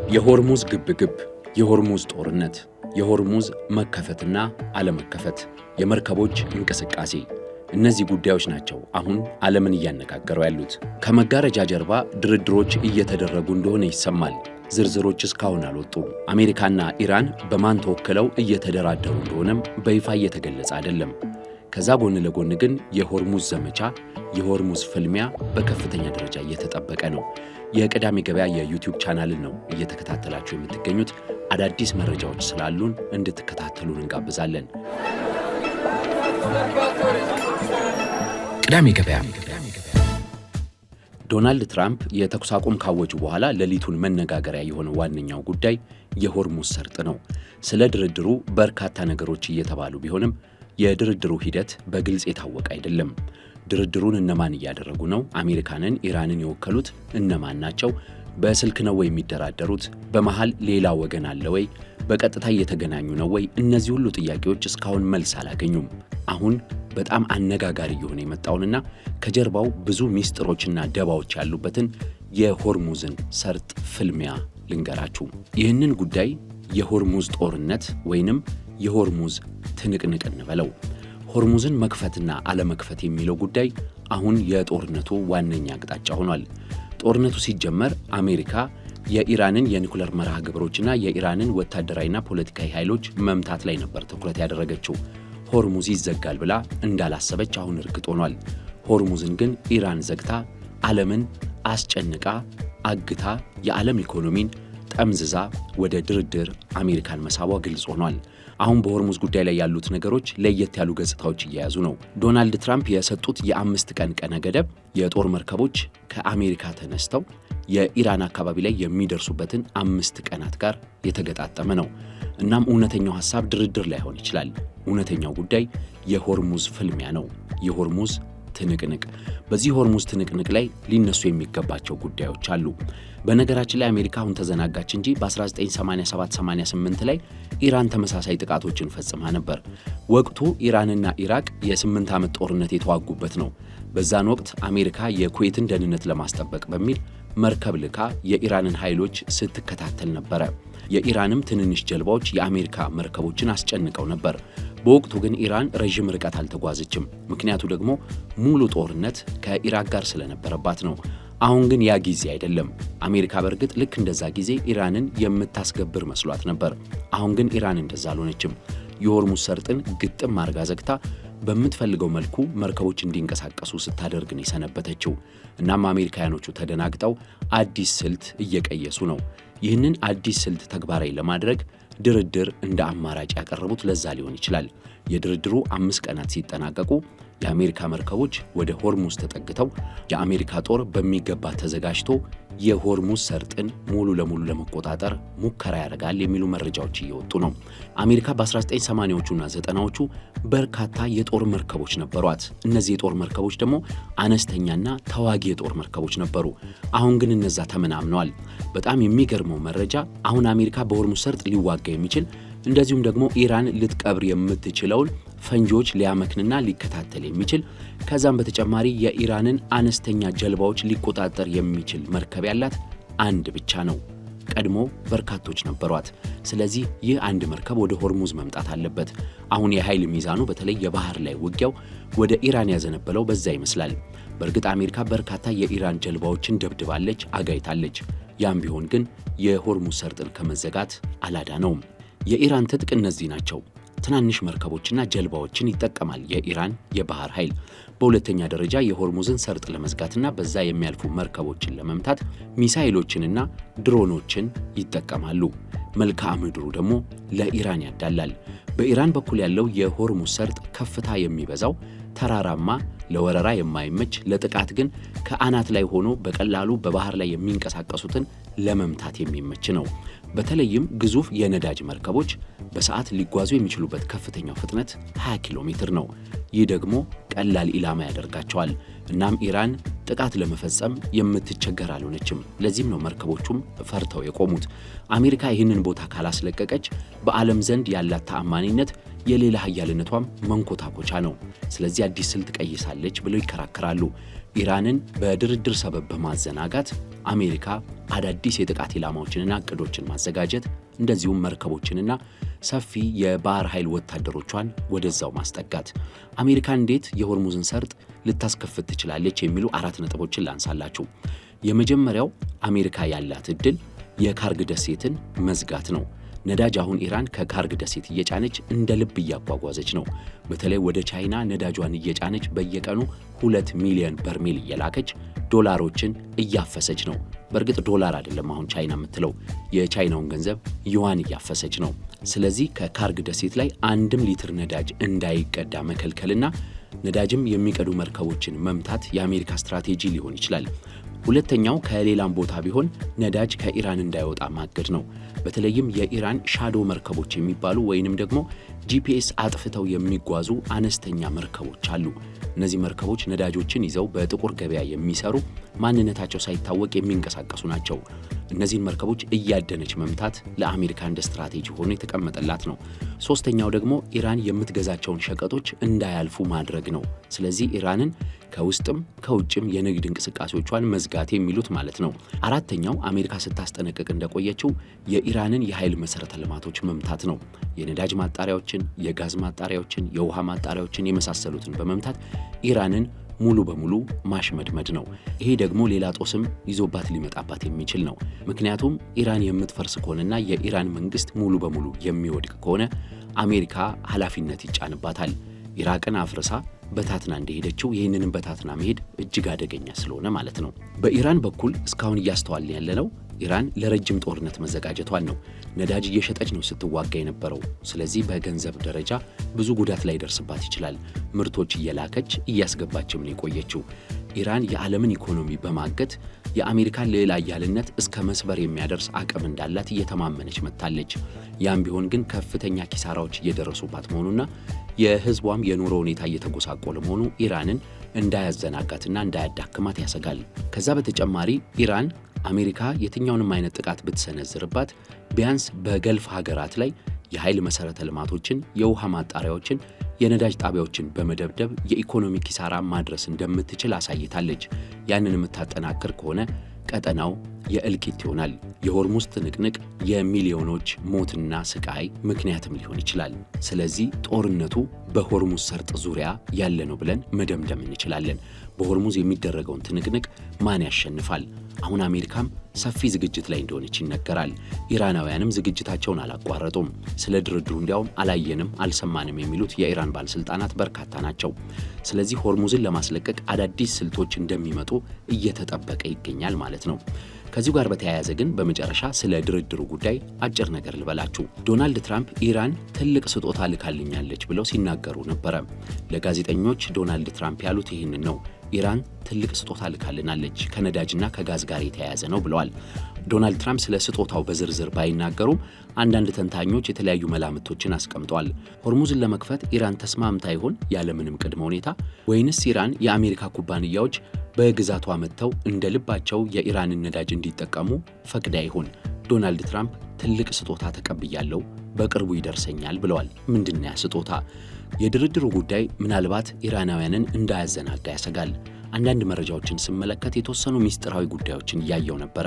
የሆርሙዝ ግብግብ፣ የሆርሙዝ ጦርነት፣ የሆርሙዝ መከፈትና አለመከፈት፣ የመርከቦች እንቅስቃሴ፣ እነዚህ ጉዳዮች ናቸው አሁን ዓለምን እያነጋገሩ ያሉት። ከመጋረጃ ጀርባ ድርድሮች እየተደረጉ እንደሆነ ይሰማል። ዝርዝሮች እስካሁን አልወጡም። አሜሪካና ኢራን በማን ተወክለው እየተደራደሩ እንደሆነም በይፋ እየተገለጸ አይደለም። ከዛ ጎን ለጎን ግን የሆርሙዝ ዘመቻ፣ የሆርሙዝ ፍልሚያ በከፍተኛ ደረጃ እየተጠበቀ ነው። የቅዳሜ ገበያ የዩቲዩብ ቻናልን ነው እየተከታተላችሁ የምትገኙት። አዳዲስ መረጃዎች ስላሉን እንድትከታተሉን እንጋብዛለን። ቅዳሜ ገበያ። ዶናልድ ትራምፕ የተኩስ አቁም ካወጁ በኋላ ሌሊቱን መነጋገሪያ የሆነ ዋነኛው ጉዳይ የሆርሙዝ ሰርጥ ነው። ስለ ድርድሩ በርካታ ነገሮች እየተባሉ ቢሆንም የድርድሩ ሂደት በግልጽ የታወቀ አይደለም። ድርድሩን እነማን እያደረጉ ነው? አሜሪካንን፣ ኢራንን የወከሉት እነማን ናቸው? በስልክ ነው ወይ የሚደራደሩት? በመሃል ሌላ ወገን አለ ወይ? በቀጥታ እየተገናኙ ነው ወይ? እነዚህ ሁሉ ጥያቄዎች እስካሁን መልስ አላገኙም። አሁን በጣም አነጋጋሪ የሆነ የመጣውንና ከጀርባው ብዙ ሚስጥሮችና ደባዎች ያሉበትን የሆርሙዝን ሰርጥ ፍልሚያ ልንገራችሁ። ይህንን ጉዳይ የሆርሙዝ ጦርነት ወይንም የሆርሙዝ ትንቅንቅ እንበለው። ሆርሙዝን መክፈትና አለመክፈት የሚለው ጉዳይ አሁን የጦርነቱ ዋነኛ አቅጣጫ ሆኗል። ጦርነቱ ሲጀመር አሜሪካ የኢራንን የኒኩለር መርሃ ግብሮችና የኢራንን ወታደራዊና ፖለቲካዊ ኃይሎች መምታት ላይ ነበር ትኩረት ያደረገችው። ሆርሙዝ ይዘጋል ብላ እንዳላሰበች አሁን እርግጥ ሆኗል። ሆርሙዝን ግን ኢራን ዘግታ ዓለምን አስጨንቃ አግታ የዓለም ኢኮኖሚን ጠምዝዛ ወደ ድርድር አሜሪካን መሳቧ ግልጽ ሆኗል። አሁን በሆርሙዝ ጉዳይ ላይ ያሉት ነገሮች ለየት ያሉ ገጽታዎች እየያዙ ነው። ዶናልድ ትራምፕ የሰጡት የ5 ቀን ቀነ ገደብ የጦር መርከቦች ከአሜሪካ ተነስተው የኢራን አካባቢ ላይ የሚደርሱበትን 5 ቀናት ጋር የተገጣጠመ ነው። እናም እውነተኛው ሐሳብ ድርድር ላይሆን ይችላል። እውነተኛው ጉዳይ የሆርሙዝ ፍልሚያ ነው፣ የሆርሙዝ ትንቅንቅ። በዚህ ሆርሙዝ ትንቅንቅ ላይ ሊነሱ የሚገባቸው ጉዳዮች አሉ። በነገራችን ላይ አሜሪካ አሁን ተዘናጋች እንጂ በ1987-88 ላይ ኢራን ተመሳሳይ ጥቃቶችን ፈጽማ ነበር። ወቅቱ ኢራንና ኢራቅ የ8 ዓመት ጦርነት የተዋጉበት ነው። በዛን ወቅት አሜሪካ የኩዌትን ደህንነት ለማስጠበቅ በሚል መርከብ ልካ የኢራንን ኃይሎች ስትከታተል ነበረ። የኢራንም ትንንሽ ጀልባዎች የአሜሪካ መርከቦችን አስጨንቀው ነበር። በወቅቱ ግን ኢራን ረዥም ርቀት አልተጓዘችም። ምክንያቱ ደግሞ ሙሉ ጦርነት ከኢራቅ ጋር ስለነበረባት ነው። አሁን ግን ያ ጊዜ አይደለም። አሜሪካ በእርግጥ ልክ እንደዛ ጊዜ ኢራንን የምታስገብር መስሏት ነበር። አሁን ግን ኢራን እንደዛ አልሆነችም። የሆርሙዝ ሰርጥን ግጥም አርጋ ዘግታ በምትፈልገው መልኩ መርከቦች እንዲንቀሳቀሱ ስታደርግ ነው የሰነበተችው። እናም አሜሪካውያኖቹ ተደናግጠው አዲስ ስልት እየቀየሱ ነው። ይህንን አዲስ ስልት ተግባራዊ ለማድረግ ድርድር እንደ አማራጭ ያቀረቡት ለዛ ሊሆን ይችላል። የድርድሩ 5 ቀናት ሲጠናቀቁ የአሜሪካ መርከቦች ወደ ሆርሙዝ ተጠግተው የአሜሪካ ጦር በሚገባ ተዘጋጅቶ የሆርሙዝ ሰርጥን ሙሉ ለሙሉ ለመቆጣጠር ሙከራ ያደርጋል የሚሉ መረጃዎች እየወጡ ነው። አሜሪካ በ1980ዎቹና 90ዎቹ በርካታ የጦር መርከቦች ነበሯት። እነዚህ የጦር መርከቦች ደግሞ አነስተኛና ተዋጊ የጦር መርከቦች ነበሩ። አሁን ግን እነዛ ተመናምነዋል። በጣም የሚገርመው መረጃ አሁን አሜሪካ በሆርሙዝ ሰርጥ ሊዋጋ የሚችል እንደዚሁም ደግሞ ኢራን ልትቀብር የምትችለውን ፈንጂዎች ሊያመክንና ሊከታተል የሚችል ከዛም በተጨማሪ የኢራንን አነስተኛ ጀልባዎች ሊቆጣጠር የሚችል መርከብ ያላት አንድ ብቻ ነው። ቀድሞ በርካቶች ነበሯት። ስለዚህ ይህ አንድ መርከብ ወደ ሆርሙዝ መምጣት አለበት። አሁን የኃይል ሚዛኑ በተለይ የባህር ላይ ውጊያው ወደ ኢራን ያዘነበለው በዛ ይመስላል። በእርግጥ አሜሪካ በርካታ የኢራን ጀልባዎችን ደብድባለች፣ አጋይታለች። ያም ቢሆን ግን የሆርሙዝ ሰርጥን ከመዘጋት አላዳነውም። የኢራን ትጥቅ እነዚህ ናቸው። ትናንሽ መርከቦችና ጀልባዎችን ይጠቀማል የኢራን የባህር ኃይል። በሁለተኛ ደረጃ የሆርሙዝን ሰርጥ ለመዝጋትና በዛ የሚያልፉ መርከቦችን ለመምታት ሚሳኤሎችንና ድሮኖችን ይጠቀማሉ። መልክዓ ምድሩ ደግሞ ለኢራን ያዳላል። በኢራን በኩል ያለው የሆርሙዝ ሰርጥ ከፍታ የሚበዛው ተራራማ፣ ለወረራ የማይመች ለጥቃት ግን ከአናት ላይ ሆኖ በቀላሉ በባህር ላይ የሚንቀሳቀሱትን ለመምታት የሚመች ነው። በተለይም ግዙፍ የነዳጅ መርከቦች በሰዓት ሊጓዙ የሚችሉበት ከፍተኛው ፍጥነት 20 ኪሎ ሜትር ነው። ይህ ደግሞ ቀላል ኢላማ ያደርጋቸዋል። እናም ኢራን ጥቃት ለመፈጸም የምትቸገር አልሆነችም። ለዚህም ነው መርከቦቹም ፈርተው የቆሙት። አሜሪካ ይህንን ቦታ ካላስለቀቀች በዓለም ዘንድ ያላት ተአማኒነት የሌላ ኃያልነቷም መንኮታኮቻ ነው። ስለዚህ አዲስ ስልት ቀይሳለች ብለው ይከራከራሉ። ኢራንን በድርድር ሰበብ በማዘናጋት አሜሪካ አዳዲስ የጥቃት ኢላማዎችንና እቅዶችን ማዘጋጀት፣ እንደዚሁም መርከቦችንና ሰፊ የባህር ኃይል ወታደሮቿን ወደዛው ማስጠጋት። አሜሪካ እንዴት የሆርሙዝን ሰርጥ ልታስከፍት ትችላለች የሚሉ 4 ነጥቦችን ላንሳላችሁ። የመጀመሪያው አሜሪካ ያላት ዕድል የካርግ ደሴትን መዝጋት ነው። ነዳጅ አሁን ኢራን ከካርግ ደሴት እየጫነች እንደ ልብ እያጓጓዘች ነው። በተለይ ወደ ቻይና ነዳጇን እየጫነች በየቀኑ 2 ሚሊዮን በርሜል እየላከች ዶላሮችን እያፈሰች ነው። በእርግጥ ዶላር አይደለም አሁን ቻይና የምትለው፣ የቻይናውን ገንዘብ ዩዋን እያፈሰች ነው። ስለዚህ ከካርግ ደሴት ላይ 1 ሊትር ነዳጅ እንዳይቀዳ መከልከልና ነዳጅም የሚቀዱ መርከቦችን መምታት የአሜሪካ ስትራቴጂ ሊሆን ይችላል። ሁለተኛው ከሌላም ቦታ ቢሆን ነዳጅ ከኢራን እንዳይወጣ ማገድ ነው። በተለይም የኢራን ሻዶ መርከቦች የሚባሉ ወይንም ደግሞ ጂፒኤስ አጥፍተው የሚጓዙ አነስተኛ መርከቦች አሉ። እነዚህ መርከቦች ነዳጆችን ይዘው በጥቁር ገበያ የሚሰሩ ማንነታቸው ሳይታወቅ የሚንቀሳቀሱ ናቸው። እነዚህን መርከቦች እያደነች መምታት ለአሜሪካ እንደ ስትራቴጂ ሆኖ የተቀመጠላት ነው። ሶስተኛው ደግሞ ኢራን የምትገዛቸውን ሸቀጦች እንዳያልፉ ማድረግ ነው። ስለዚህ ኢራንን ከውስጥም ከውጭም የንግድ እንቅስቃሴዎቿን መዝጋት የሚሉት ማለት ነው። አራተኛው አሜሪካ ስታስጠነቅቅ እንደቆየችው የኢራንን የኃይል መሰረተ ልማቶች መምታት ነው። የነዳጅ ማጣሪያዎችን፣ የጋዝ ማጣሪያዎችን፣ የውሃ ማጣሪያዎችን የመሳሰሉትን በመምታት ኢራንን ሙሉ በሙሉ ማሽመድመድ ነው። ይሄ ደግሞ ሌላ ጦስም ይዞባት ሊመጣባት የሚችል ነው። ምክንያቱም ኢራን የምትፈርስ ከሆነና የኢራን መንግስት ሙሉ በሙሉ የሚወድቅ ከሆነ አሜሪካ ኃላፊነት ይጫንባታል። ኢራቅን አፍርሳ በታትና እንደሄደችው ይህንንም በታትና መሄድ እጅግ አደገኛ ስለሆነ ማለት ነው። በኢራን በኩል እስካሁን እያስተዋልን ያለነው ኢራን ለረጅም ጦርነት መዘጋጀቷን ነው። ነዳጅ እየሸጠች ነው ስትዋጋ የነበረው። ስለዚህ በገንዘብ ደረጃ ብዙ ጉዳት ላይ ደርስባት ይችላል። ምርቶች እየላከች እያስገባችም ነው የቆየችው። ኢራን የዓለምን ኢኮኖሚ በማገት የአሜሪካን ልዕለ ኃያልነት እስከ መስበር የሚያደርስ አቅም እንዳላት እየተማመነች መጥታለች። ያም ቢሆን ግን ከፍተኛ ኪሳራዎች እየደረሱባት መሆኑና የህዝቧም የኑሮ ሁኔታ እየተጎሳቆለ መሆኑ ኢራንን እንዳያዘናጋትና እንዳያዳክማት ያሰጋል። ከዛ በተጨማሪ ኢራን አሜሪካ የትኛውንም አይነት ጥቃት ብትሰነዝርባት ቢያንስ በገልፍ ሀገራት ላይ የኃይል መሰረተ ልማቶችን፣ የውሃ ማጣሪያዎችን፣ የነዳጅ ጣቢያዎችን በመደብደብ የኢኮኖሚ ኪሳራ ማድረስ እንደምትችል አሳይታለች። ያንን የምታጠናክር ከሆነ ቀጠናው የእልቂት ይሆናል። የሆርሙዝ ትንቅንቅ የሚሊዮኖች ሞትና ስቃይ ምክንያትም ሊሆን ይችላል። ስለዚህ ጦርነቱ በሆርሙዝ ሰርጥ ዙሪያ ያለ ነው ብለን መደምደም እንችላለን። በሆርሙዝ የሚደረገውን ትንቅንቅ ማን ያሸንፋል? አሁን አሜሪካም ሰፊ ዝግጅት ላይ እንደሆነች ይነገራል። ኢራናውያንም ዝግጅታቸውን አላቋረጡም። ስለ ድርድሩ እንዲያውም አላየንም አልሰማንም የሚሉት የኢራን ባለስልጣናት በርካታ ናቸው። ስለዚህ ሆርሙዝን ለማስለቀቅ አዳዲስ ስልቶች እንደሚመጡ እየተጠበቀ ይገኛል ማለት ነው። ከዚሁ ጋር በተያያዘ ግን በመጨረሻ ስለ ድርድሩ ጉዳይ አጭር ነገር ልበላችሁ። ዶናልድ ትራምፕ ኢራን ትልቅ ስጦታ ልካልኛለች ብለው ሲናገሩ ነበረ። ለጋዜጠኞች ዶናልድ ትራምፕ ያሉት ይህንን ነው። ኢራን ትልቅ ስጦታ ልካልናለች፣ ከነዳጅና ከጋዝ ጋር የተያያዘ ነው ብለዋል። ዶናልድ ትራምፕ ስለ ስጦታው በዝርዝር ባይናገሩም አንዳንድ ተንታኞች የተለያዩ መላምቶችን አስቀምጠዋል። ሆርሙዝን ለመክፈት ኢራን ተስማምታ ይሆን ያለምንም ቅድመ ሁኔታ? ወይንስ ኢራን የአሜሪካ ኩባንያዎች በግዛቷ መጥተው እንደ ልባቸው የኢራንን ነዳጅ እንዲጠቀሙ ፈቅዳ ይሆን? ዶናልድ ትራምፕ ትልቅ ስጦታ ተቀብያለሁ፣ በቅርቡ ይደርሰኛል ብለዋል። ምንድን ነው ያ ስጦታ? የድርድሩ ጉዳይ ምናልባት ኢራናውያንን እንዳያዘናጋ ያሰጋል። አንዳንድ መረጃዎችን ስመለከት የተወሰኑ ሚስጥራዊ ጉዳዮችን እያየው ነበረ።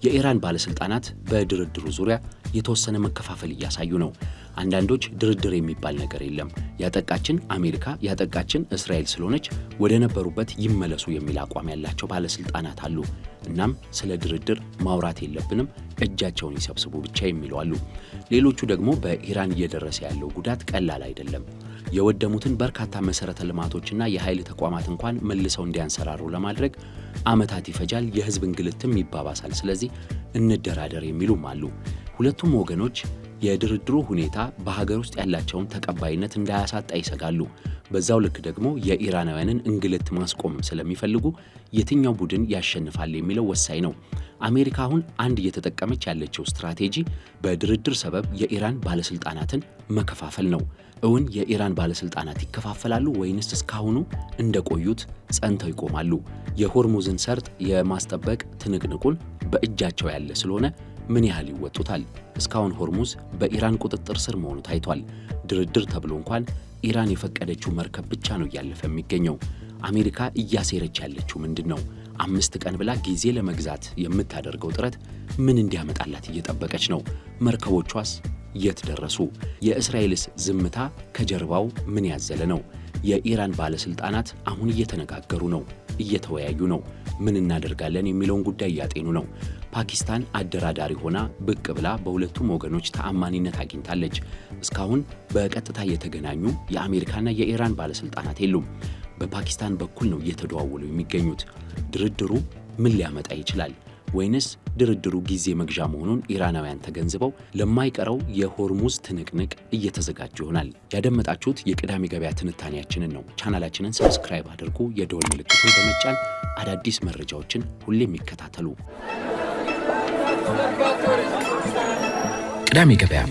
የኢራን ባለስልጣናት በድርድሩ ዙሪያ የተወሰነ መከፋፈል እያሳዩ ነው። አንዳንዶች ድርድር የሚባል ነገር የለም፣ ያጠቃችን አሜሪካ፣ ያጠቃችን እስራኤል ስለሆነች ወደ ነበሩበት ይመለሱ የሚል አቋም ያላቸው ባለስልጣናት አሉ። እናም ስለ ድርድር ማውራት የለብንም፣ እጃቸውን ይሰብስቡ ብቻ የሚሉ አሉ። ሌሎቹ ደግሞ በኢራን እየደረሰ ያለው ጉዳት ቀላል አይደለም፣ የወደሙትን በርካታ መሰረተ ልማቶችና የኃይል ተቋማት እንኳን መልሰው እንዲያንሰራሩ ለማድረግ ዓመታት ይፈጃል፣ የህዝብ እንግልትም ይባባሳል። ስለዚህ እንደራደር የሚሉም አሉ። ሁለቱም ወገኖች የድርድሩ ሁኔታ በሀገር ውስጥ ያላቸውን ተቀባይነት እንዳያሳጣ ይሰጋሉ። በዛው ልክ ደግሞ የኢራናውያንን እንግልት ማስቆም ስለሚፈልጉ የትኛው ቡድን ያሸንፋል የሚለው ወሳኝ ነው። አሜሪካ አሁን አንድ እየተጠቀመች ያለችው ስትራቴጂ በድርድር ሰበብ የኢራን ባለስልጣናትን መከፋፈል ነው። እውን የኢራን ባለስልጣናት ይከፋፈላሉ ወይንስ እስካሁኑ እንደቆዩት ጸንተው ይቆማሉ? የሆርሙዝን ሰርጥ የማስጠበቅ ትንቅንቁን በእጃቸው ያለ ስለሆነ ምን ያህል ይወጡታል? እስካሁን ሆርሙዝ በኢራን ቁጥጥር ስር መሆኑ ታይቷል። ድርድር ተብሎ እንኳን ኢራን የፈቀደችው መርከብ ብቻ ነው እያለፈ የሚገኘው። አሜሪካ እያሴረች ያለችው ምንድን ነው? 5 ቀን ብላ ጊዜ ለመግዛት የምታደርገው ጥረት ምን እንዲያመጣላት እየጠበቀች ነው? መርከቦቿስ የት ደረሱ? የእስራኤልስ ዝምታ ከጀርባው ምን ያዘለ ነው? የኢራን ባለስልጣናት አሁን እየተነጋገሩ ነው፣ እየተወያዩ ነው። ምን እናደርጋለን የሚለውን ጉዳይ እያጤኑ ነው። ፓኪስታን አደራዳሪ ሆና ብቅ ብላ በሁለቱም ወገኖች ተአማኒነት አግኝታለች። እስካሁን በቀጥታ የተገናኙ የአሜሪካና የኢራን ባለስልጣናት የሉም። በፓኪስታን በኩል ነው እየተደዋወሉ የሚገኙት። ድርድሩ ምን ሊያመጣ ይችላል? ወይንስ ድርድሩ ጊዜ መግዣ መሆኑን ኢራናውያን ተገንዝበው ለማይቀረው የሆርሙዝ ትንቅንቅ እየተዘጋጁ ይሆናል? ያደመጣችሁት የቅዳሜ ገበያ ትንታኔያችንን ነው። ቻናላችንን ሰብስክራይብ አድርጉ፣ የደወል ምልክቱን በመጫን አዳዲስ መረጃዎችን ሁሌም ይከታተሉ። ቅዳሜ ገበያ